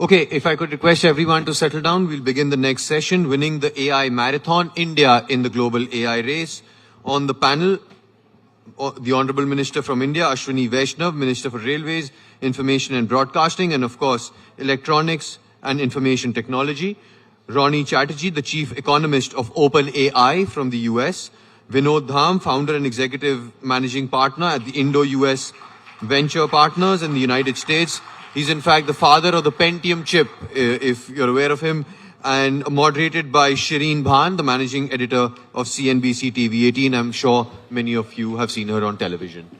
Okay, if I could request everyone to settle down, we'll begin the next session, Winning the AI Marathon, India in the Global AI Race. On the panel, the Honorable Minister from India, Ashwini Vaishnav, Minister for Railways, Information and Broadcasting, and of course, Electronics and Information Technology. Ronnie Chatterjee, the Chief Economist of OpenAI from the US. Vinod Dham, Founder and Executive Managing Partner at the Indo-US Venture Partners in the United States. He's in fact the father of the Pentium chip, if you're aware of him, and moderated by Shireen Bhan, the Managing Editor of CNBC TV 18. I'm sure many of you have seen her on television.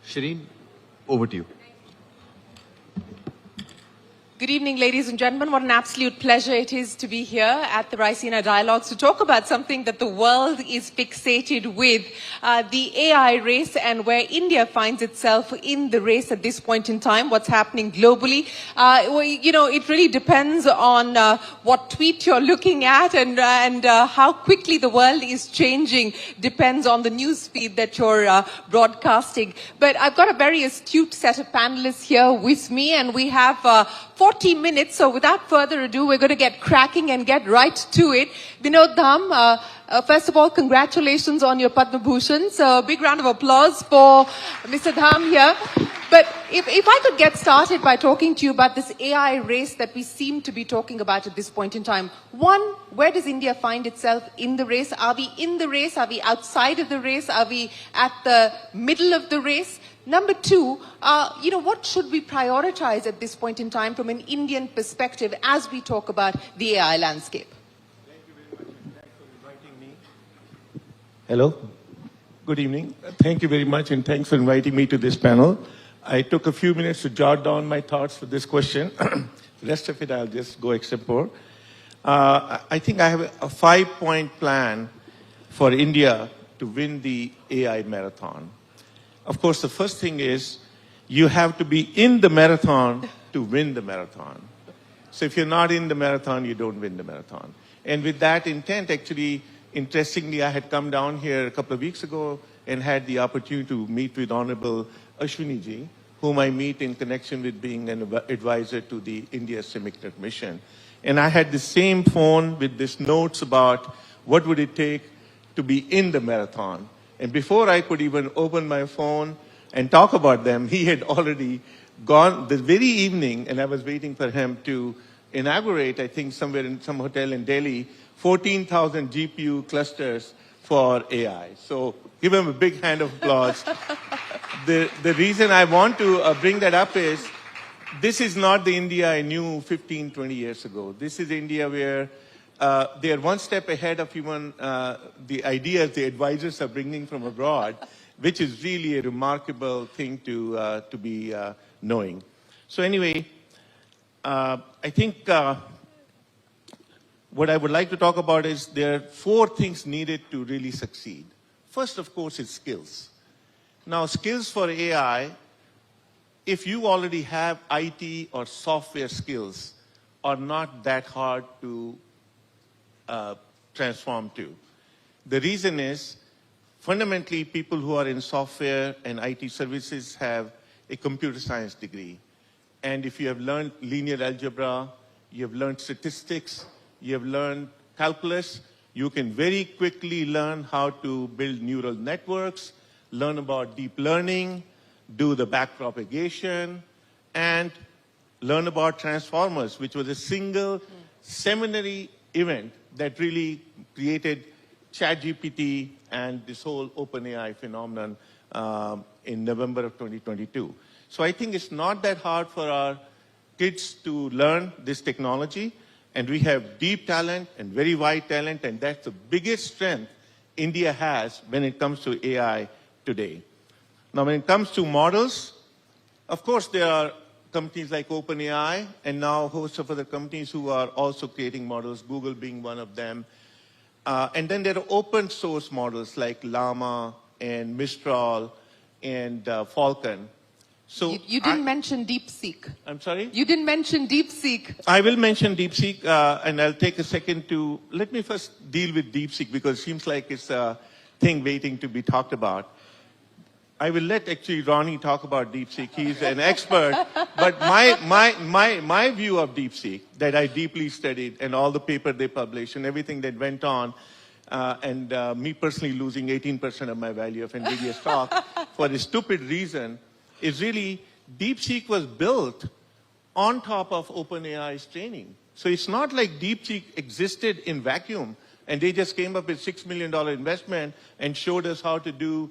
Shireen, over to you. Good evening, ladies and gentlemen. What an absolute pleasure it is to be here at the Raisina Dialogues to talk about something that the world is fixated with, the AI race and where India finds itself in the race at this point in time, what's happening globally. It really depends on what tweet you're looking at and how quickly the world is changing depends on the news feed that you're broadcasting. But I've got a very astute set of panelists here with me, and we have 40 minutes, so without further ado, we're going to get cracking and get right to it. Vinod Dham, first of all, congratulations on your Padma Bhushan. So a big round of applause for Mr. Dham here. But if I could get started by talking to you about this AI race that we seem to be talking about at this point in time. One, where does India find itself in the race? Are we in the race? Are we outside of the race? Are we at the middle of the race? Number two, what should we prioritize at this point in time from an Indian perspective as we talk about the AI landscape? Thank you very much, and thanks for inviting me. Hello. Good evening. Thank you very much, and thanks for inviting me to this panel. I took a few minutes to jot down my thoughts for this question. The rest of it, I'll just go explore. I think I have a 5-point plan for India to win the AI marathon. Of course, the first thing is you have to be in the marathon to win the marathon. So if you're not in the marathon, you don't win the marathon. And with that intent, actually, interestingly, I had come down here a couple of weeks ago and had the opportunity to meet with Honorable Ashwini ji, whom I meet in connection with being an advisor to the India Semiconductor Mission. And I had the same phone with these notes about what would it take to be in the marathon. And before I could even open my phone and talk about them, he had already gone the very evening, and I was waiting for him to inaugurate, I think somewhere in some hotel in Delhi, 14,000 GPU clusters for AI. So give him a big hand of applause. The reason I want to bring that up is this is not the India I knew 15, 20 years ago. This is India where they are one step ahead of even the ideas the advisors are bringing from abroad, which is really a remarkable thing to be knowing. So anyway, I think what I would like to talk about is there are 4 things needed to really succeed. First, of course, is skills. Now, skills for AI, if you already have IT or software skills, are not that hard to transform to. The reason is, fundamentally, people who are in software and IT services have a computer science degree. And if you have learned linear algebra, you have learned statistics, you have learned calculus, you can very quickly learn how to build neural networks, learn about deep learning, do the backpropagation, and learn about transformers, which was a single seminary event that really created ChatGPT and this whole OpenAI phenomenon in November of 2022. So I think it's not that hard for our kids to learn this technology, and we have deep talent and very wide talent, and that's the biggest strength India has when it comes to AI today. Now, when it comes to models, of course, there are companies like OpenAI and now a host of other companies who are also creating models, Google being one of them. And then there are open source models like Llama and Mistral and Falcon. So you didn't mention DeepSeek. I'm sorry? You didn't mention DeepSeek. I will mention DeepSeek, and I'll take a second to, let me first deal with DeepSeek because it seems like it's a thing waiting to be talked about. I will let actually Ronnie talk about DeepSeek. He's an expert. But my view of DeepSeek that I deeply studied and all the paper they published and everything that went on, and me personally losing 18% of my value of NVIDIA stock for a stupid reason, is really DeepSeek was built on top of OpenAI's training. So it's not like DeepSeek existed in vacuum and they just came up with $6 million investment and showed us how to do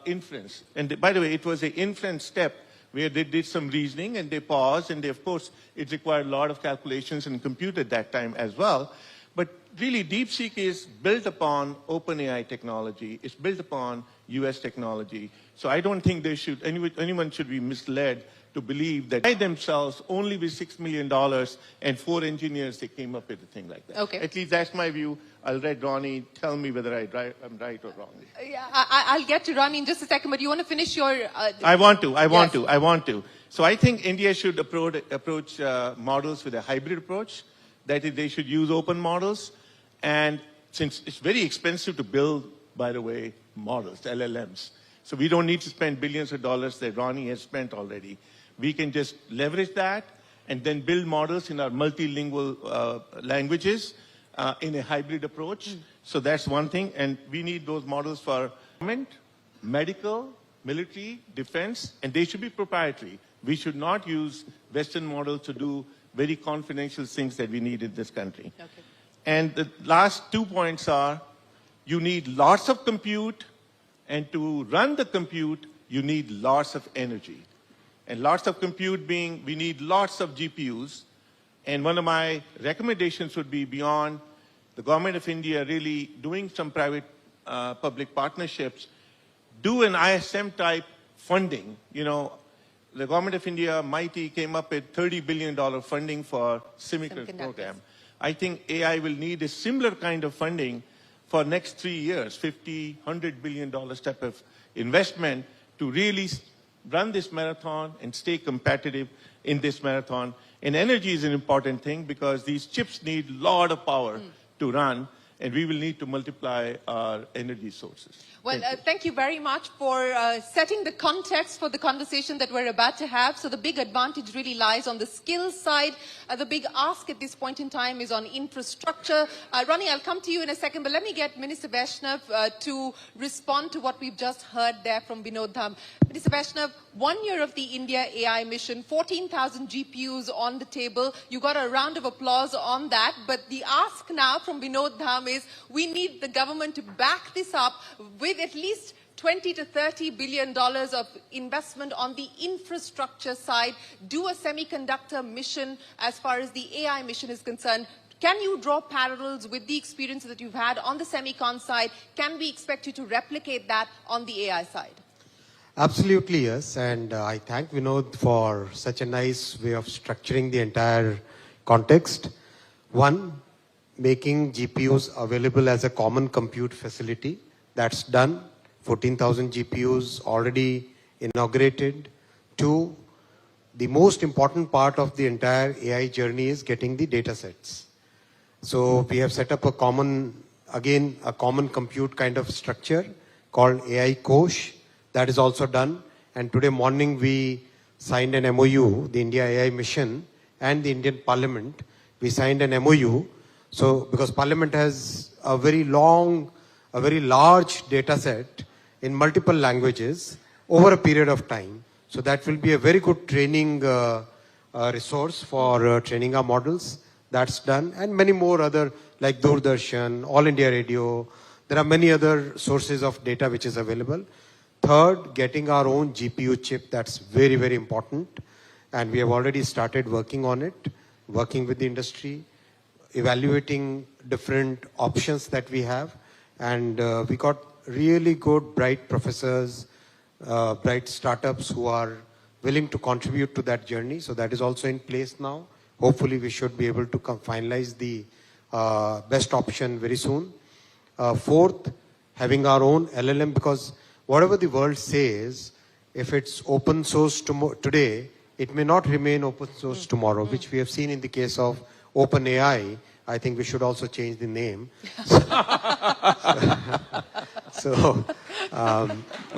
inference. And by the way, it was an inference step where they did some reasoning and they paused, and they, of course, it required a lot of calculations and compute at that time as well. But really, DeepSeek is built upon OpenAI technology. It's built upon US technology. So I don't think anyone should be misled to believe that by themselves, only with $6 million and 4 engineers, they came up with a thing like that. Okay. At least that's my view. I'll let Ronnie tell me whether I'm right or wrong. Yeah, I'll get to Ronnie in just a second, but you want to finish your... I want to. So I think India should approach models with a hybrid approach. That is, they should use open models. And since it's very expensive to build, by the way, models, LLMs. So we don't need to spend billions of dollars that Ronnie has spent already. We can just leverage that and then build models in our multilingual languages in a hybrid approach. So that's one thing. And we need those models for government, medical, military, defense, and they should be proprietary. We should not use Western models to do very confidential things that we need in this country. Okay. And the last 2 points are, you need lots of compute, and to run the compute, you need lots of energy. And lots of compute being, we need lots of GPUs. And one of my recommendations would be, beyond the government of India really doing some private-public partnerships, do an ISM type funding. You know, the government of India, MITI, came up with $30 billion funding for semiconductor program. I think AI will need a similar kind of funding for next 3 years, $50, $100 billion type of investment to really run this marathon and stay competitive in this marathon. And energy is an important thing because these chips need a lot of power to run, and we will need to multiply our energy sources. Well, thank you very much for setting the context for the conversation that we're about to have. So the big advantage really lies on the skills side. The big ask at this point in time is on infrastructure. Ronnie, I'll come to you in a second, but let me get Minister Vaishnav to respond to what we've just heard there from Vinod Dham. Minister Vaishnav, 1 year of the India AI mission, 14,000 GPUs on the table. You got a round of applause on that, but the ask now from Vinod Dham is we need the government to back this up with at least $20 to $30 billion of investment on the infrastructure side, do a semiconductor mission as far as the AI mission is concerned. Can you draw parallels with the experience that you've had on the semicon side? Can we expect you to replicate that on the AI side? Absolutely, yes. And I thank Vinod for such a nice way of structuring the entire context. One, making GPUs available as a common compute facility. That's done. 14,000 GPUs already inaugurated. Two, the most important part of the entire AI journey is getting the data sets. So we have set up a common compute kind of structure called AI Kosh. That is also done. And today morning we signed an MOU, the India AI Mission and the Indian Parliament. We signed an MOU. So because Parliament has a very large data set in multiple languages over a period of time. So that will be a very good training resource for training our models. That's done. And many more other, like Doordarshan, All India Radio. There are many other sources of data which is available. Third, getting our own GPU chip. That's very, very important. And we have already started working on it, working with the industry, evaluating different options that we have. And we got really good, bright professors, bright startups who are willing to contribute to that journey. So that is also in place now. Hopefully we should be able to finalize the best option very soon. Fourth, having our own LLM, because whatever the world says, if it's open source today, it may not remain open source tomorrow, which we have seen in the case of OpenAI. I think we should also change the name.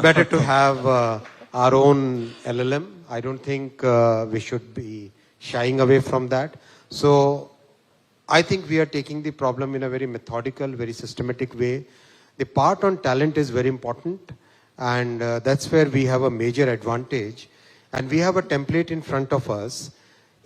better to have our own LLM. I don't think we should be shying away from that. So I think we are taking the problem in a very methodical, very systematic way. The part on talent is very important, and that's where we have a major advantage. And we have a template in front of us.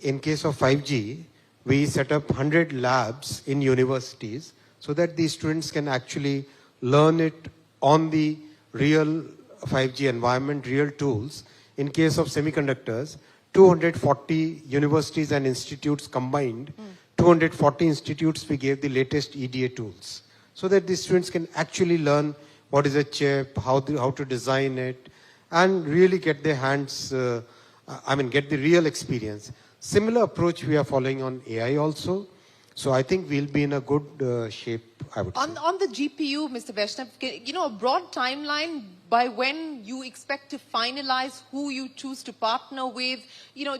In case of 5G, we set up 100 labs in universities so that the students can actually learn it on the real 5G environment, real tools. In case of semiconductors, 240 universities and institutes combined, 240 institutes we gave the latest EDA tools so that the students can actually learn what is a chip, how to design it, and really get their hands, get the real experience. Similar approach we are following on AI also. So I think we'll be in a good shape, I would say. On the GPU, Mr. Vaishnav, a broad timeline by when you expect to finalize who you choose to partner with,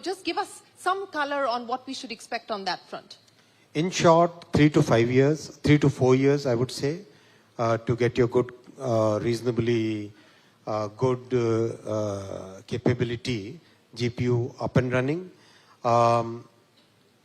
just give us some color on what we should expect on that front. In short, 3 to 5 years, 3 to 4 years, I would say, to get your good, reasonably good capability GPU up and running.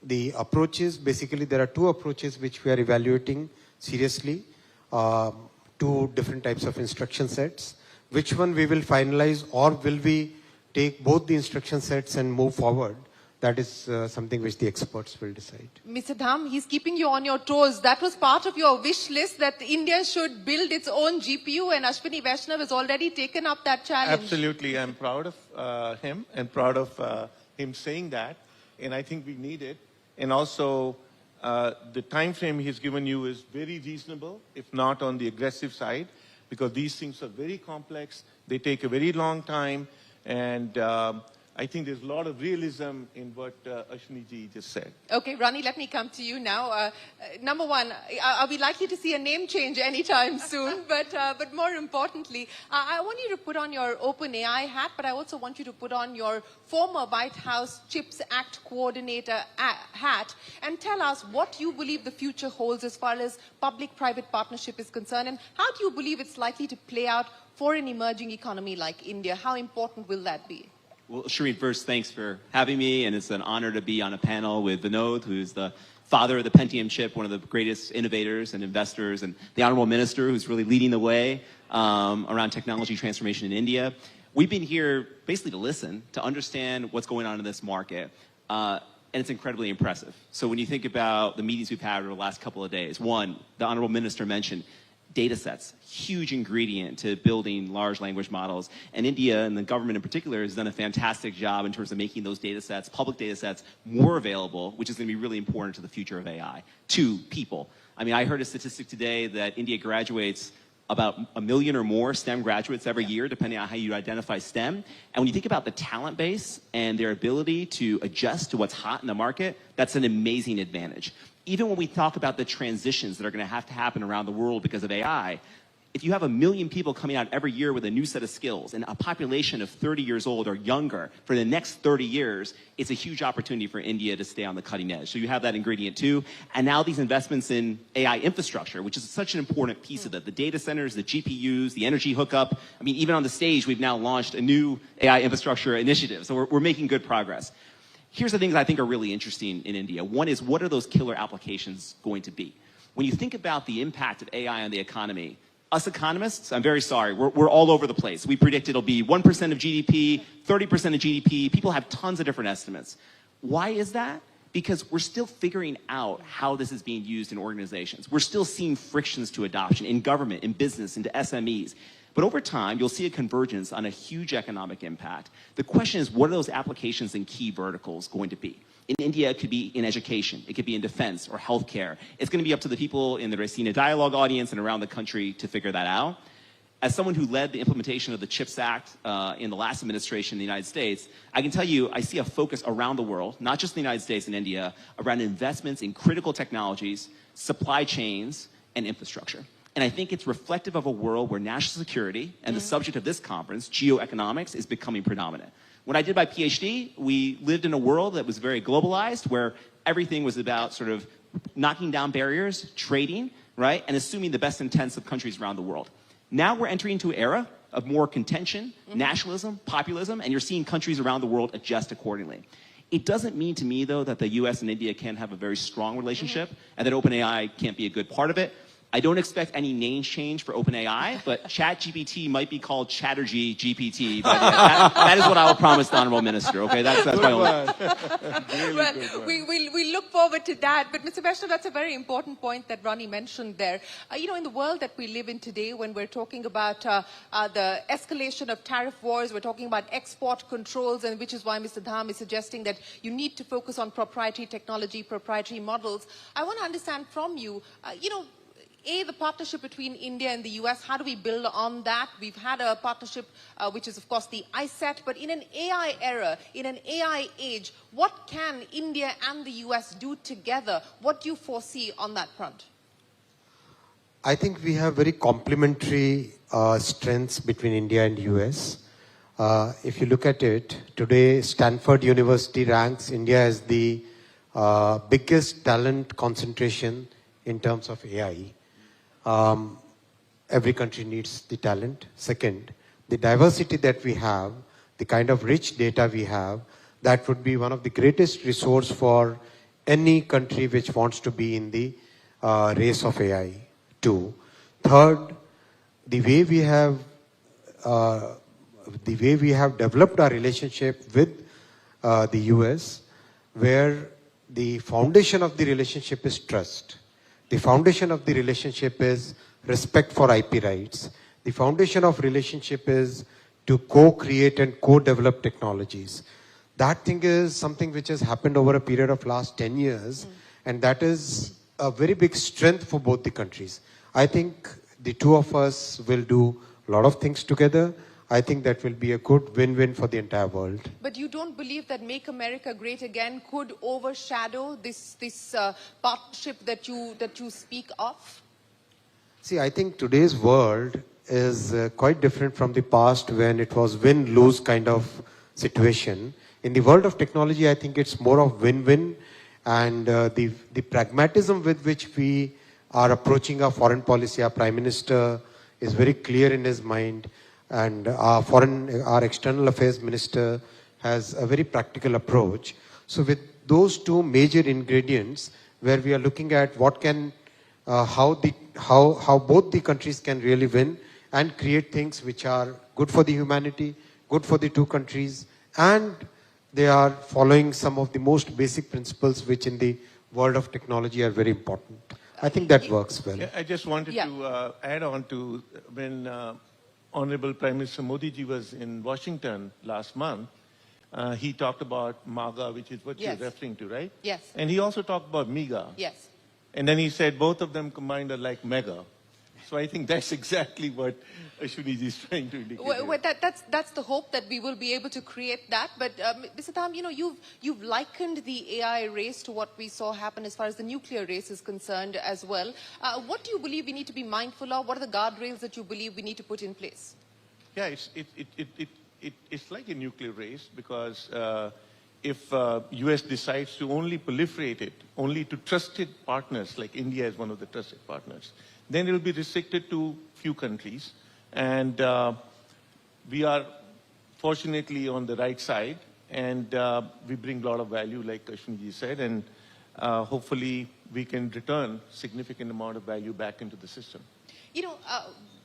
The approaches, basically there are two approaches which we are evaluating seriously, two different types of instruction sets. Which one we will finalize, or will we take both the instruction sets and move forward? That is something which the experts will decide. Mr. Dham, he's keeping you on your toes. That was part of your wish list that India should build its own GPU, and Ashwini Vaishnav has already taken up that challenge. Absolutely. I'm proud of him and proud of him saying that. And I think we need it. And also, the time frame he's given you is very reasonable, if not on the aggressive side, because these things are very complex. They take a very long time. And I think there's a lot of realism in what Ashwini ji just said. Okay, Rani, let me come to you now. Number one, are we likely to see a name change anytime soon? But more importantly, I want you to put on your OpenAI hat, but I also want you to put on your former White House CHIPS Act coordinator hat and tell us what you believe the future holds as far as public-private partnership is concerned, and how do you believe it's likely to play out for an emerging economy like India? How important will that be? Well, Shireen, first, thanks for having me, and it's an honor to be on a panel with Vinod, who's the father of the Pentium chip, one of the greatest innovators and investors, and the Honorable Minister, who's really leading the way around technology transformation in India. We've been here basically to listen, to understand what's going on in this market, and it's incredibly impressive. So when you think about the meetings we've had over the last couple of days, one, the Honorable Minister mentioned data sets, huge ingredient to building large language models. And India, and the government in particular, has done a fantastic job in terms of making those data sets, public data sets, more available, which is going to be really important to the future of AI. Two, people. I mean, I heard a statistic today that India graduates about 1 million or more STEM graduates every year, depending on how you identify STEM. And when you think about the talent base and their ability to adjust to what's hot in the market, that's an amazing advantage. Even when we talk about the transitions that are going to happen around the world because of AI, if you have 1 million people coming out every year with a new set of skills and a population of 30 years old or younger for the next 30 years, it's a huge opportunity for India to stay on the cutting edge. So you have that ingredient too. And now these investments in AI infrastructure, which is such an important piece of it, the data centers, the GPUs, the energy hookup. I mean, even on the stage, we've now launched a new AI infrastructure initiative. So we're making good progress. Here's the things I think are really interesting in India. One is, what are those killer applications going to be? When you think about the impact of AI on the economy, us economists, I'm very sorry, we're all over the place. We predict it'll be 1% of GDP, 30% of GDP. People have tons of different estimates. Why is that? Because we're still figuring out how this is being used in organizations. We're still seeing frictions to adoption in government, in business, into SMEs. But over time, you'll see a convergence on a huge economic impact. The question is, what are those applications and key verticals going to be? In India, it could be in education. It could be in defense or healthcare. It's going to be up to the people in the Raisina Dialogue audience and around the country to figure that out. As someone who led the implementation of the CHIPS Act in the last administration in the United States, I can tell you I see a focus around the world, not just in the United States and India, around investments in critical technologies, supply chains, and infrastructure. And I think it's reflective of a world where national security and the subject of this conference, geoeconomics, is becoming predominant. When I did my PhD, we lived in a world that was very globalized, where everything was about sort of knocking down barriers, trading, right, and assuming the best intents of countries around the world. Now we're entering into an era of more contention, nationalism, populism, and you're seeing countries around the world adjust accordingly. It doesn't mean to me, though, that the US and India can't have a very strong relationship and that OpenAI can't be a good part of it. I don't expect any name change for OpenAI, but ChatGPT might be called Chatterjee GPT. But that is what I will promise the Honorable Minister, okay? That's my only... Well, we look forward to that. But Mr. Vaishnav, that's a very important point that Ronnie mentioned there. You know, in the world that we live in today, when we're talking about the escalation of tariff wars, we're talking about export controls, and which is why Mr. Dham is suggesting that you need to focus on proprietary technology, proprietary models. I want to understand from you, you know, the partnership between India and the US, how do we build on that? We've had a partnership, which is, of course, the ISET, but in an AI era, in an AI age, what can India and the US do together? What do you foresee on that front? I think we have very complementary strengths between India and US. If you look at it, today Stanford University ranks India as the biggest talent concentration in terms of AI. Every country needs the talent. Second, the diversity that we have, the kind of rich data we have, that would be one of the greatest resource for any country which wants to be in the race of AI. Two. Third, the way we have developed our relationship with the US, where the foundation of the relationship is trust. The foundation of the relationship is respect for IP rights. The foundation of relationship is to co-create and co-develop technologies. That thing is something which has happened over a period of last 10 years, and that is a very big strength for both the countries. I think the two of us will do a lot of things together. I think that will be a good win-win for the entire world. But you don't believe that Make America Great Again could overshadow this partnership that you speak of? See, I think today's world is quite different from the past when it was win-lose kind of situation. In the world of technology, I think it's more of win-win, and the pragmatism with which we are approaching our foreign policy, our Prime Minister is very clear in his mind, and our External Affairs Minister has a very practical approach. So with those two major ingredients, where we are looking at what can, how both the countries can really win and create things which are good for the humanity, good for the two countries, and they are following some of the most basic principles which in the world of technology are very important. I think that works well. Yeah, I just wanted to add on to when Honorable Prime Minister Modi ji was in Washington last month, he talked about MAGA, which is what you're referring to, right? Yes. And he also talked about MEGA. Yes. And then he said both of them combined are like mega. So I think that's exactly what Ashwini ji is trying to indicate. Well, that's the hope that we will be able to create that. But Mr. Dham, you know, you've likened the AI race to what we saw happen as far as the nuclear race is concerned as well. What do you believe we need to be mindful of? What are the guardrails that you believe we need to put in place? Yeah, it's like a nuclear race, because if US decides to only proliferate it, only to trusted partners, like India is one of the trusted partners, then it will be restricted to few countries. And we are fortunately on the right side, and we bring a lot of value, like Ashwini said, and hopefully we can return significant amount of value back into the system. You know,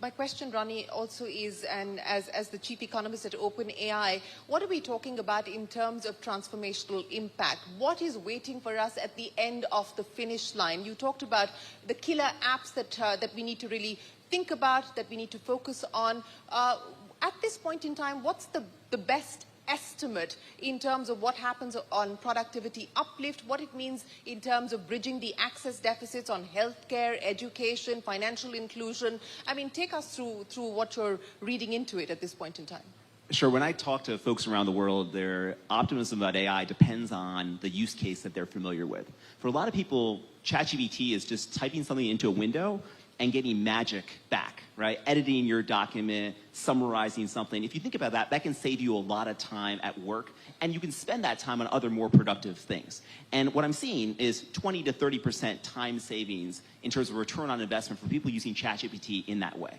my question, Ronnie, also is, and as the chief economist at OpenAI, what are we talking about in terms of transformational impact? What is waiting for us at the end of the finish line? You talked about the killer apps that we need to really think about, that we need to focus on. At this point in time, what's the best estimate in terms of what happens on productivity uplift, what it means in terms of bridging the access deficits on healthcare, education, financial inclusion? I mean, take us through what you're reading into it at this point in time. Sure. When I talk to folks around the world, their optimism about AI depends on the use case that they're familiar with. For a lot of people, ChatGPT is just typing something into a window and getting magic back, right? Editing your document, summarizing something. If you think about that, that can save you a lot of time at work, and you can spend that time on other more productive things. And what I'm seeing is 20 to 30% time savings in terms of return on investment for people using ChatGPT in that way.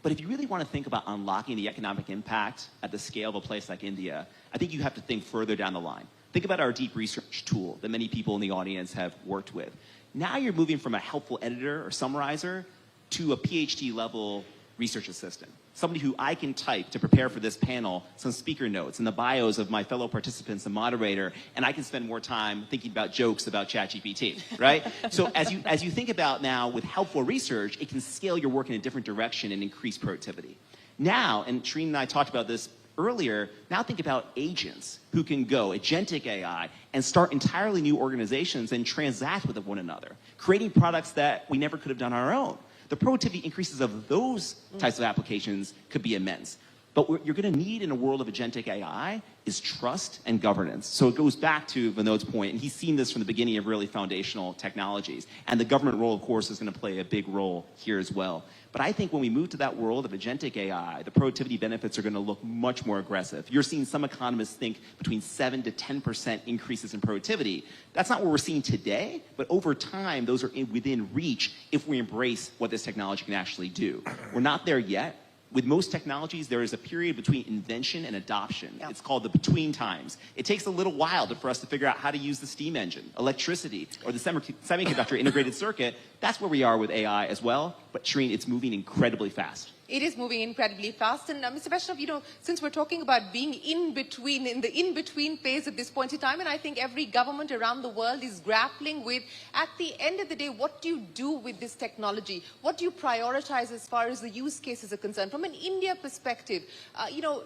But if you really want to think about unlocking the economic impact at the scale of a place like India, I think you have to think further down the line. Think about our deep research tool that many people in the audience have worked with. Now you're moving from a helpful editor or summarizer to a PhD level research assistant. Somebody who I can type to prepare for this panel some speaker notes and the bios of my fellow participants and moderator, and I can spend more time thinking about jokes about ChatGPT, right? So as you think about now with helpful research, it can scale your work in a different direction and increase productivity. Now, and Shreen and I talked about this earlier, now think about agents who can go, agentic AI, and start entirely new organizations and transact with one another, creating products that we never could have done on our own. The productivity increases of those types of applications could be immense. But what you're going to need in a world of agentic AI is trust and governance. So it goes back to Vinod's point, and he's seen this from the beginning of really foundational technologies. And the government role, of course, is going to play a big role here as well. But I think when we move to that world of agentic AI, the productivity benefits are going to look much more aggressive. You're seeing some economists think between 7 to 10% increases in productivity. That's not what we're seeing today, but over time, those are within reach if we embrace what this technology can actually do. We're not there yet. With most technologies, there is a period between invention and adoption. It's called the between times. It takes a little while for us to figure out how to use the steam engine, electricity, or the semiconductor integrated circuit. That's where we are with AI as well. But Shreen, it's moving incredibly fast. It is moving incredibly fast. And Mr. Vaishnav, since we're talking about being in the in-between phase at this point in time, and I think every government around the world is grappling with, at the end of the day, what do you do with this technology? What do you prioritize as far as the use cases are concerned? From an India perspective,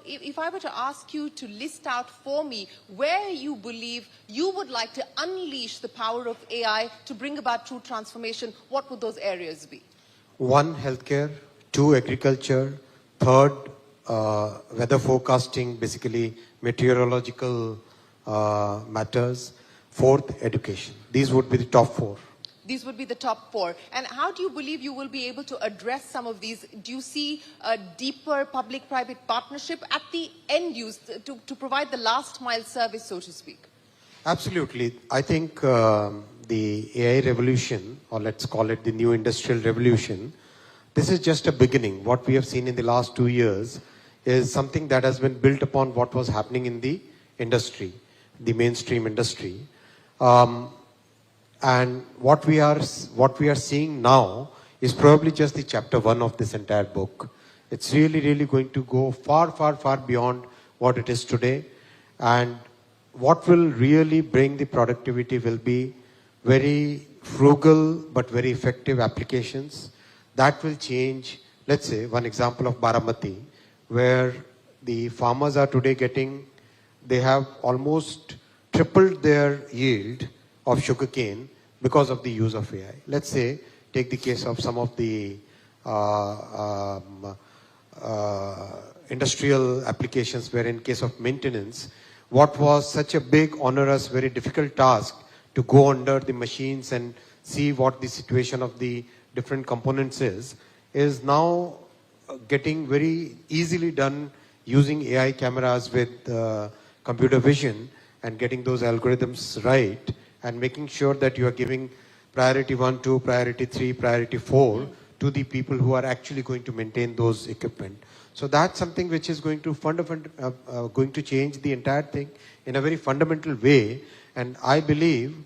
if I were to ask you to list out for me where you believe you would like to unleash the power of AI to bring about true transformation, what would those areas be? 1, healthcare. 2, agriculture. 3rd, weather forecasting, basically meteorological matters. 4th, education. These would be the top 4. These would be the top 4. And how do you believe you will be able to address some of these? Do you see a deeper public-private partnership at the end use to provide the last mile service, so to speak? Absolutely. I think the AI revolution, or let's call it the new industrial revolution, this is just a beginning. What we have seen in the last 2 years is something that has been built upon what was happening in the industry, the mainstream industry. And what we are seeing now is probably just the chapter 1 of this entire book. It's really going to go far, far, far beyond what it is today. And what will really bring the productivity will be very frugal but very effective applications. That will change, let's say, one example of Baramati, where the farmers are today they have almost tripled their yield of sugarcane because of the use of AI. Let's say, take the case of some of the industrial applications where in case of maintenance, what was such a big, onerous, very difficult task to go under the machines and see what the situation of the different components is now getting very easily done using AI cameras with computer vision and getting those algorithms right and making sure that you are giving priority 1, 2, priority 3, priority 4 to the people who are actually going to maintain those equipment. So that's something which is going to change the entire thing in a very fundamental way. And I believe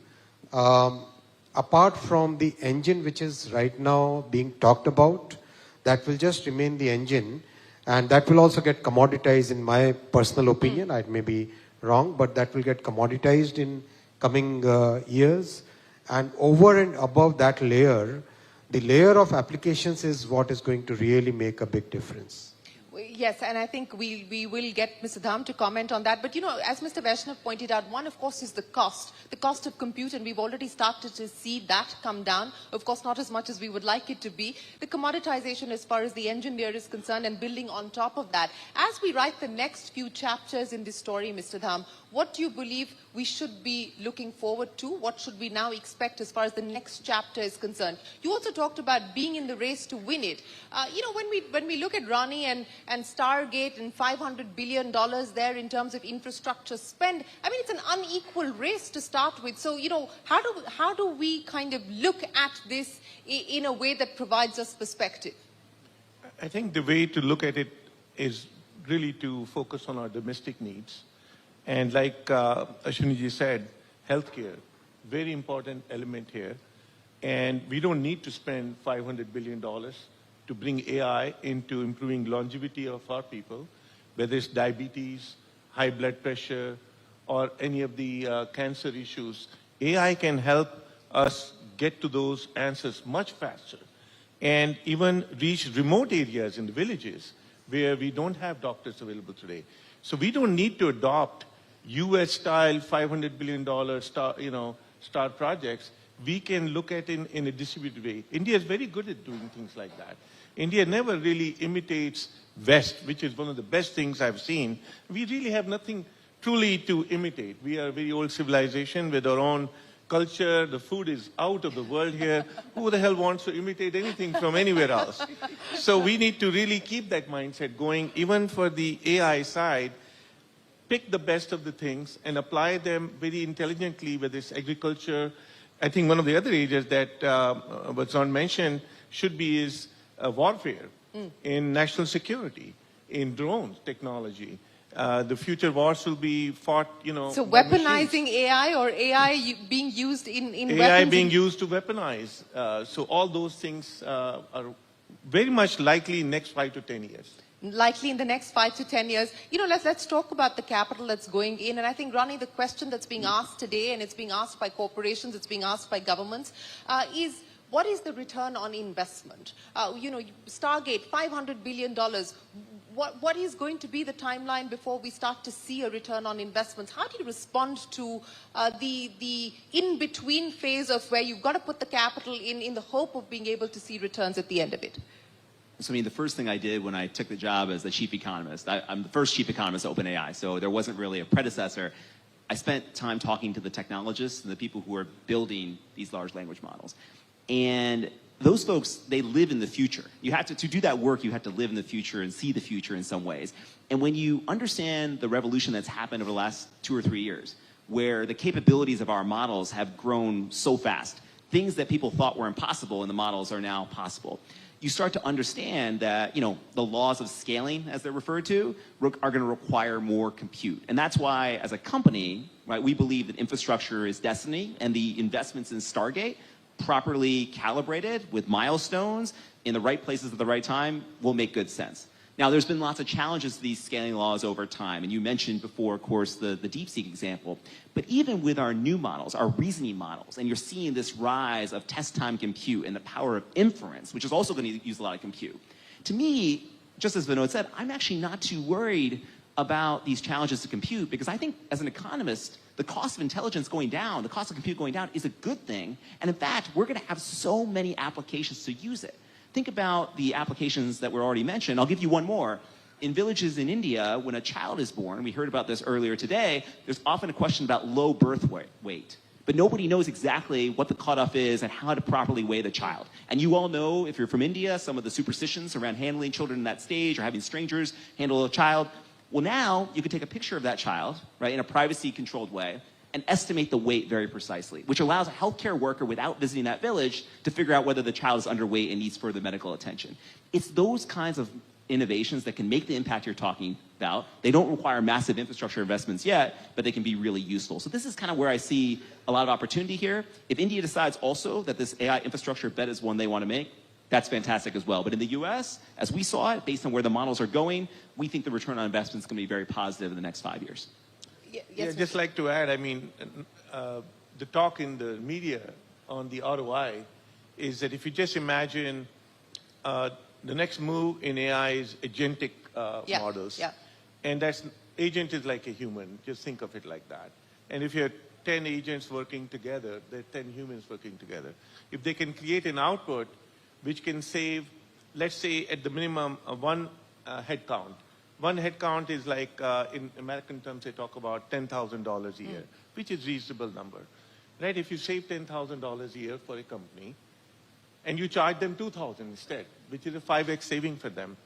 apart from the engine which is right now being talked about, that will just remain the engine, and that will also get commoditized in my personal opinion. I may be wrong, but that will get commoditized in coming years. And over and above that layer, the layer of applications is what is going to really make a big difference. Yes, and I think we will get Mr. Dham to comment on that. But, as Mr. Vaishnav pointed out, one, of course, is the cost of compute, and we've already started to see that come down. Of course, not as much as we would like it to be. The commoditization as far as the engine layer is concerned and building on top of that. As we write the next few chapters in this story, Mr. Dham, what do you believe we should be looking forward to? What should we now expect as far as the next chapter is concerned? You also talked about being in the race to win it. When we look at Rani and Stargate and $500 billion there in terms of infrastructure spend, I mean, it's an unequal race to start with. So, how do we kind of look at this in a way that provides us perspective? I think the way to look at it is really to focus on our domestic needs. And like Ashwini said, healthcare, very important element here. And we don't need to spend $500 billion to bring AI into improving longevity of our people, whether it's diabetes, high blood pressure, or any of the cancer issues. AI can help us get to those answers much faster and even reach remote areas in the villages where we don't have doctors available today. So we don't need to adopt US-style $500 billion star projects. We can look at it in a distributed way. India is very good at doing things like that. India never really imitates West, which is one of the best things I've seen. We really have nothing truly to imitate. We are a very old civilization with our own culture. The food is out of the world here. Who the hell wants to imitate anything from anywhere else? So we need to really keep that mindset going, even for the AI side. Pick the best of the things and apply them very intelligently, whether it's agriculture. I think one of the other areas that was not mentioned should be is warfare, in national security, in drones technology. The future wars will be fought, So by weaponizing machines. AI or AI being used in AI weapons? being used to weaponize. So all those things are very much likely in next 5 to 10 years. Likely in the next 5 to 10 years. Let's talk about the capital that's going in. And I think, Ronnie, the question that's being asked today, and it's being asked by corporations, it's being asked by governments, is what is the return on investment? Stargate, $500 billion. What is going to be the timeline before we start to see a return on investments? How do you respond to the in-between phase of where you've got to put the capital in the hope of being able to see returns at the end of it? So, the first thing I did when I took the job as the chief economist, I'm the first chief economist at OpenAI, so there wasn't really a predecessor. I spent time talking to the technologists and the people who are building these large language models. And those folks, they live in the future. You have to do that work, you have to live in the future and see the future in some ways. And when you understand the revolution that's happened over the last 2 or 3 years, where the capabilities of our models have grown so fast, things that people thought were impossible in the models are now possible. You start to understand that, the laws of scaling, as they're referred to, are going to require more compute. And that's why, as a company, right, we believe that infrastructure is destiny, and the investments in Stargate, properly calibrated with milestones in the right places at the right time, will make good sense. Now, there's been lots of challenges to these scaling laws over time, and you mentioned before, of course, the DeepSeek example. But even with our new models, our reasoning models, and you're seeing this rise of test time compute and the power of inference, which is also going to use a lot of compute. To me, just as Vinod said, I'm actually not too worried about these challenges to compute, because I think as an economist, the cost of intelligence going down, the cost of compute going down is a good thing. And in fact, we're going to have so many applications to use it. Think about the applications that were already mentioned. I'll give you one more. In villages in India, when a child is born, we heard about this earlier today, there's often a question about low birth weight. But nobody knows exactly what the cutoff is and how to properly weigh the child. And you all know, if you're from India, some of the superstitions around handling children in that stage or having strangers handle a child. Well, now you can take a picture of that child, right, in a privacy-controlled way, and estimate the weight very precisely, which allows a healthcare worker without visiting that village to figure out whether the child is underweight and needs further medical attention. It's those kinds of innovations that can make the impact you're talking about. They don't require massive infrastructure investments yet, but they can be really useful. So this is kind of where I see a lot of opportunity here. If India decides also that this AI infrastructure bet is one they want to make, that's fantastic as well. But in the US, as we saw it, based on where the models are going, we think the return on investment is going to be very positive in the next 5 years. I'd just like to add, the talk in the media on the ROI is that if you just imagine the next move in AI is agentic models. Yeah. And agent is like a human. Just think of it like that. And if you have 10 agents working together, there are 10 humans working together. If they can create an output which can save, let's say at the minimum, one head count. One head count is like, in American terms, they talk about $10,000 a year, which is a reasonable number. Right? If you save $10,000 a year for a company, and you charge them $2,000 instead, which is a 5x saving for them,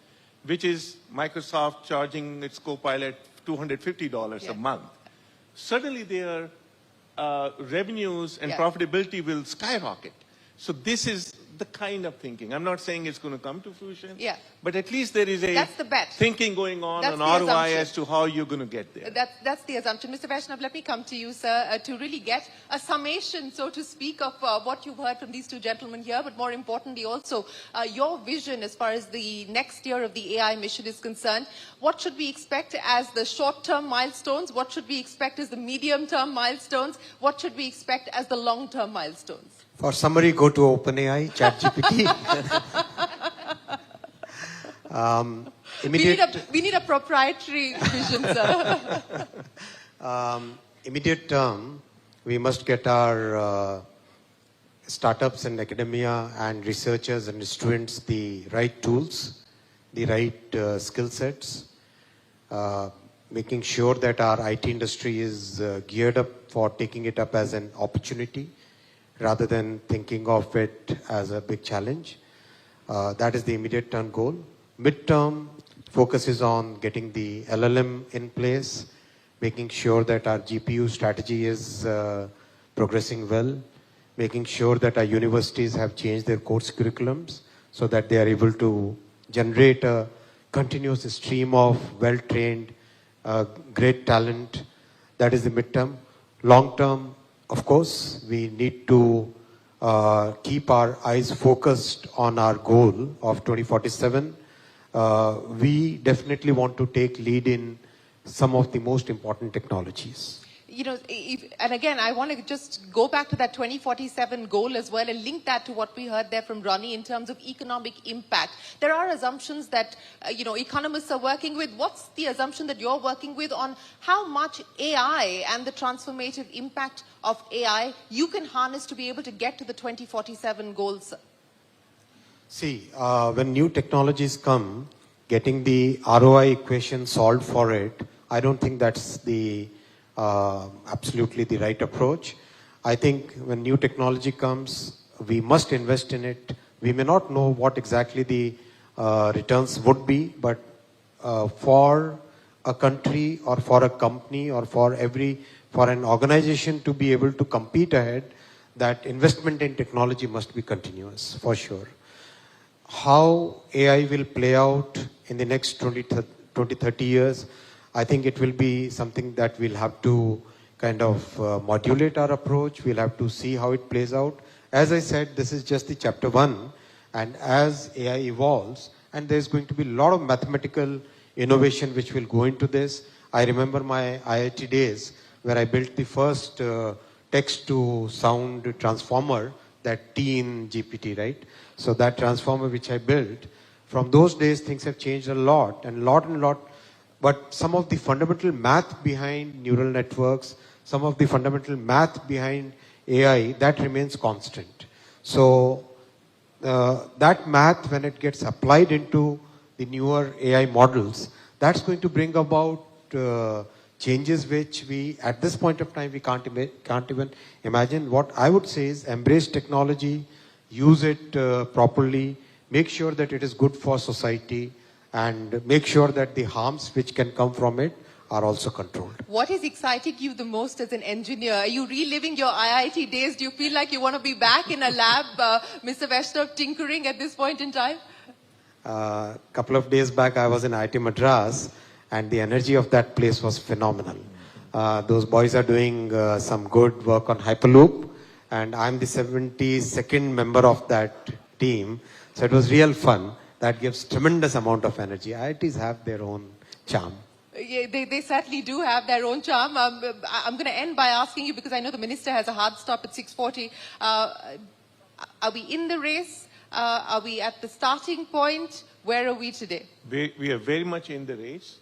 which is Microsoft charging its Copilot $250 a month. Suddenly their revenues and profitability will skyrocket. So this is the kind of thinking. I'm not saying it's going to come to fruition, Yeah. but at least there is a That's the bet. thinking going on That's the ROI assumption. as to how you're going to get there. That's the assumption. Mr. Vaishnav, let me come to you, sir, to really get a summation, so to speak, of what you've heard from these two gentlemen here, but more importantly also your vision as far as the next year of the AI mission is concerned. What should we expect as the short-term milestones? What should we expect as the medium-term milestones? What should we expect as the long-term milestones? For summary, go to OpenAI, ChatGPT. We need a proprietary vision, sir. Immediate term, we must get our startups and academia and researchers and students the right tools, the right skill sets, making sure that our IT industry is geared up for taking it up as an opportunity rather than thinking of it as a big challenge. That is the immediate term goal. Mid-term focuses on getting the LLM in place, making sure that our GPU strategy is progressing well, making sure that our universities have changed their course curriculums so that they are able to generate a continuous stream of well-trained, great talent. That is the mid-term. Long-term, of course, we need to keep our eyes focused on our goal of 2047. We definitely want to take lead in some of the most important technologies. You know, and again, I want to just go back to that 2047 goal as well and link that to what we heard there from Ronnie in terms of economic impact. There are assumptions that, economists are working with. What's the assumption that you're working with on how much AI and the transformative impact of AI you can harness to be able to get to the 2047 goals? See, when new technologies come, getting the ROI equation solved for it, I don't think that's the absolutely the right approach. I think when new technology comes, we must invest in it. We may not know what exactly the returns would be, but for a country or for a company or for an organization to be able to compete ahead, that investment in technology must be continuous, for sure. How AI will play out in the next 20, 30 years, I think it will be something that we'll have to kind of modulate our approach. We'll have to see how it plays out. As I said, this is just the chapter 1. And as AI evolves, and there's going to be a lot of mathematical innovation which will go into this. I remember my IIT days where I built the first text-to-sound transformer, that T in GPT, right? So that transformer which I built, from those days things have changed a lot. But some of the fundamental math behind neural networks, some of the fundamental math behind AI, that remains constant. So that math, when it gets applied into the newer AI models, that's going to bring about changes which we, at this point of time, we can't even imagine. What I would say is embrace technology, use it properly, make sure that it is good for society, and make sure that the harms which can come from it are also controlled. What is exciting you the most as an engineer? Are you reliving your IIT days? Do you feel like you want to be back in a lab, Mr. Vaishnav, tinkering at this point in time? A couple of days back, I was in IIT Madras, and the energy of that place was phenomenal. Those boys are doing some good work on Hyperloop, and I'm the 72nd member of that team. So it was real fun. That gives tremendous amount of energy. IITs have their own charm. Yeah, they certainly do have their own charm. I'm going to end by asking you, because I know the minister has a hard stop at 6:40. Are we in the race? Are we at the starting point? Where are we today? We are very much in the race.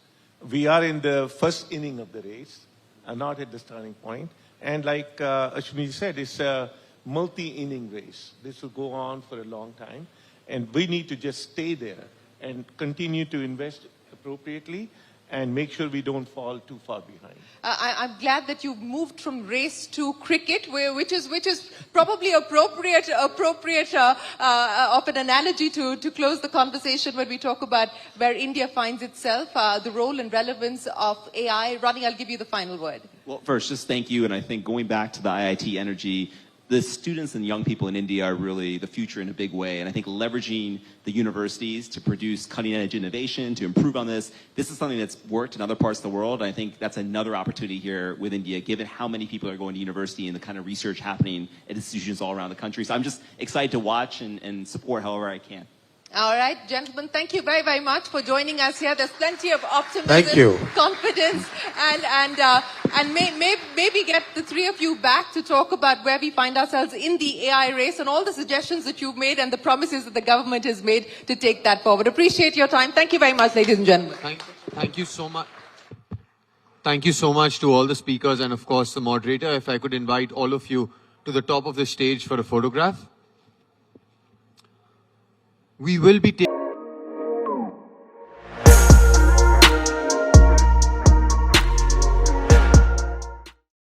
We are in the first inning of the race, not at the starting point. And like Ashwini said, it's a multi-inning race. This will go on for a long time. And we need to just stay there and continue to invest appropriately and make sure we don't fall too far behind. I'm glad that you moved from race to cricket, which is probably appropriate of an analogy to close the conversation when we talk about where India finds itself, the role and relevance of AI. Ronnie, I'll give you the final word. Well, first, just thank you. And I think going back to the IIT Energy, the students and young people in India are really the future in a big way. And I think leveraging the universities to produce cutting-edge innovation, to improve on this is something that's worked in other parts of the world. And I think that's another opportunity here with India, given how many people are going to university and the kind of research happening at institutions all around the country. So I'm just excited to watch and support however I can. All right, gentlemen, thank you very, very much for joining us here. There's plenty of optimism, Thank you. confidence, and maybe get the three of you back to talk about where we find ourselves in the AI race and all the suggestions that you've made and the promises that the government has made to take that forward. Appreciate your time. Thank you very much, ladies and gentlemen. Thank you so much. Thank you so much to all the speakers and of course the moderator. If I could invite all of you to the top of the stage for a photograph. We will be taking